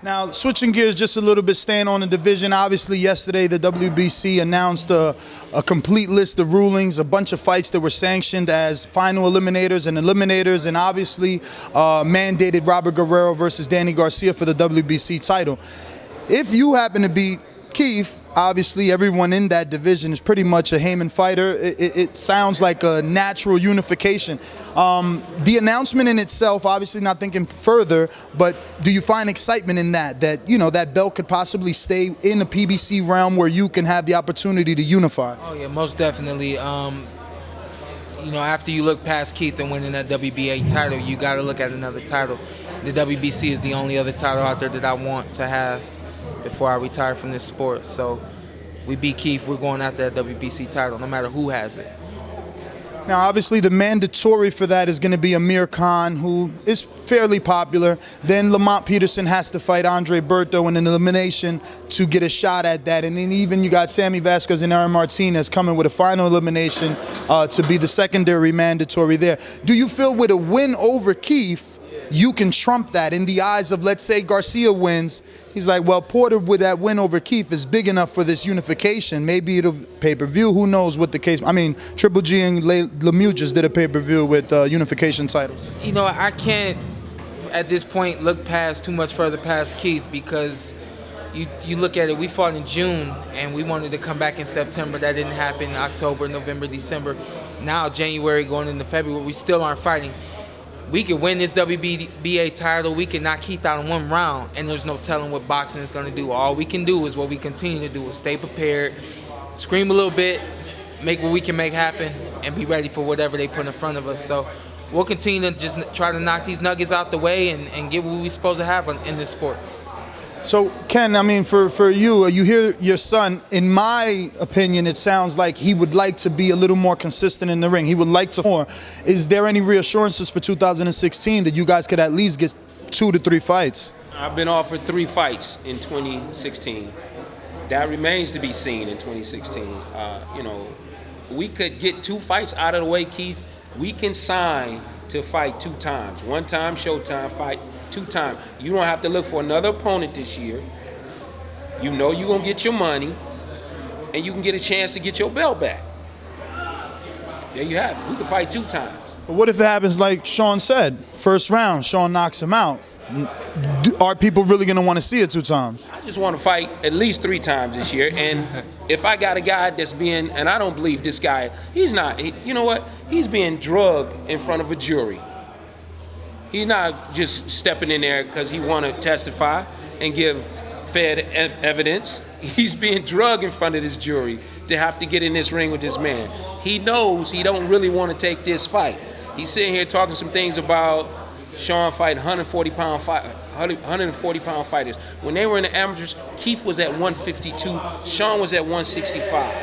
Now, switching gears just a little bit, staying on the division. Obviously, yesterday the WBC announced a complete list of rulings, a bunch of fights that were sanctioned as final eliminators and obviously mandated Robert Guerrero versus Danny Garcia for the WBC title. If you happen to beat Keith, obviously everyone in that division is pretty much a Heyman fighter. It sounds like a natural unification. The announcement in itself, obviously not thinking further, but do you find excitement in that you know that belt could possibly stay in the PBC realm where you can have the opportunity to unify? Oh yeah, most definitely. You know, after you look past Keith and winning that WBA title, you got to look at another title. The WBC is the only other title out there that I want to have before I retire from this sport. So we beat Keith, we're going after that WBC title, no matter who has it. Now, obviously, the mandatory for that is going to be Amir Khan, who is fairly popular. Then Lamont Peterson has to fight Andre Berto in an elimination to get a shot at that. And then even you got Sammy Vasquez and Aaron Martinez coming with a final elimination to be the secondary mandatory there. Do you feel with a win over Keith, you can trump that in the eyes of, let's say, Garcia wins? He's like, well, Porter with that win over Keith is big enough for this unification. Maybe it'll pay-per-view. Who knows what the case? I mean, Triple G and Lemieux just did a pay-per-view with unification titles. You know, I can't, at this point, look too much further past Keith, because you look at it, we fought in June, and we wanted to come back in September. That didn't happen. October, November, December. Now, January going into February, we still aren't fighting. We could win this WBA title, we could knock Keith out in one round, and there's no telling what boxing is going to do. All we can do is what we continue to do, is stay prepared, scream a little bit, make what we can make happen, and be ready for whatever they put in front of us. So we'll continue to just try to knock these nuggets out the way and get what we're supposed to have in this sport. So, Ken, I mean, for you, you hear your son. In my opinion, it sounds like he would like to be a little more consistent in the ring. He would like to more. Is there any reassurances for 2016 that you guys could at least get 2 to 3 fights? I've been offered 3 fights in 2016. That remains to be seen in 2016. You know, we could get 2 fights out of the way, Keith. We can sign to fight 2 times. 1 time, Showtime fight. 2 times. You don't have to look for another opponent this year. You know you're going to get your money, and you can get a chance to get your belt back. There you have it. We can fight 2 times. But what if it happens like Shawn said? First round, Shawn knocks him out. Are people really going to want to see it 2 times? I just want to fight at least 3 times this year. And if I got a guy that's being, and I don't believe this guy, he's not, you know what? He's being drugged in front of a jury. He's not just stepping in there because he want to testify and give fair evidence. He's being drugged in front of this jury to have to get in this ring with this man. He knows he don't really want to take this fight. He's sitting here talking some things about Shawn fighting 140-pound fighters. When they were in the amateurs, Keith was at 152, Shawn was at 165.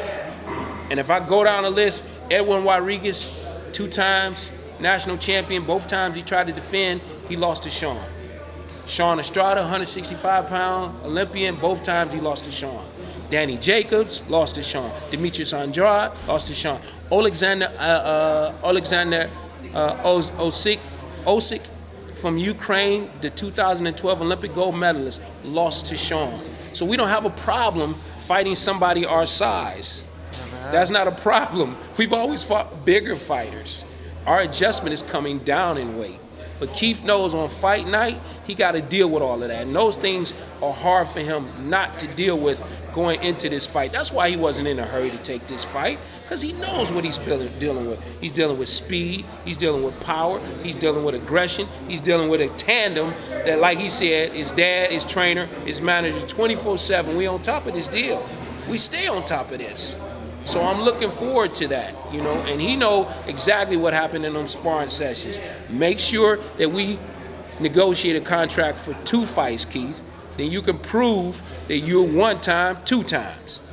And if I go down the list, Edwin Rodriguez, 2 times, national champion, both times he tried to defend, he lost to Shawn. Shawn Estrada, 165-pound Olympian, both times he lost to Shawn. Danny Jacobs lost to Shawn. Demetrius Andrade lost to Shawn. Alexander Osik from Ukraine, the 2012 Olympic gold medalist, lost to Shawn. So we don't have a problem fighting somebody our size. That's not a problem. We've always fought bigger fighters. Our adjustment is coming down in weight. But Keith knows on fight night, he got to deal with all of that. And those things are hard for him not to deal with going into this fight. That's why he wasn't in a hurry to take this fight, because he knows what he's dealing with. He's dealing with speed, he's dealing with power, he's dealing with aggression, he's dealing with a tandem that, like he said, his dad, his trainer, his manager, 24/7. We on top of this deal. We stay on top of this. So I'm looking forward to that, you know, and he know exactly what happened in them sparring sessions. Make sure that we negotiate a contract for 2 fights, Keith. Then you can prove that you're 1 time, 2 times.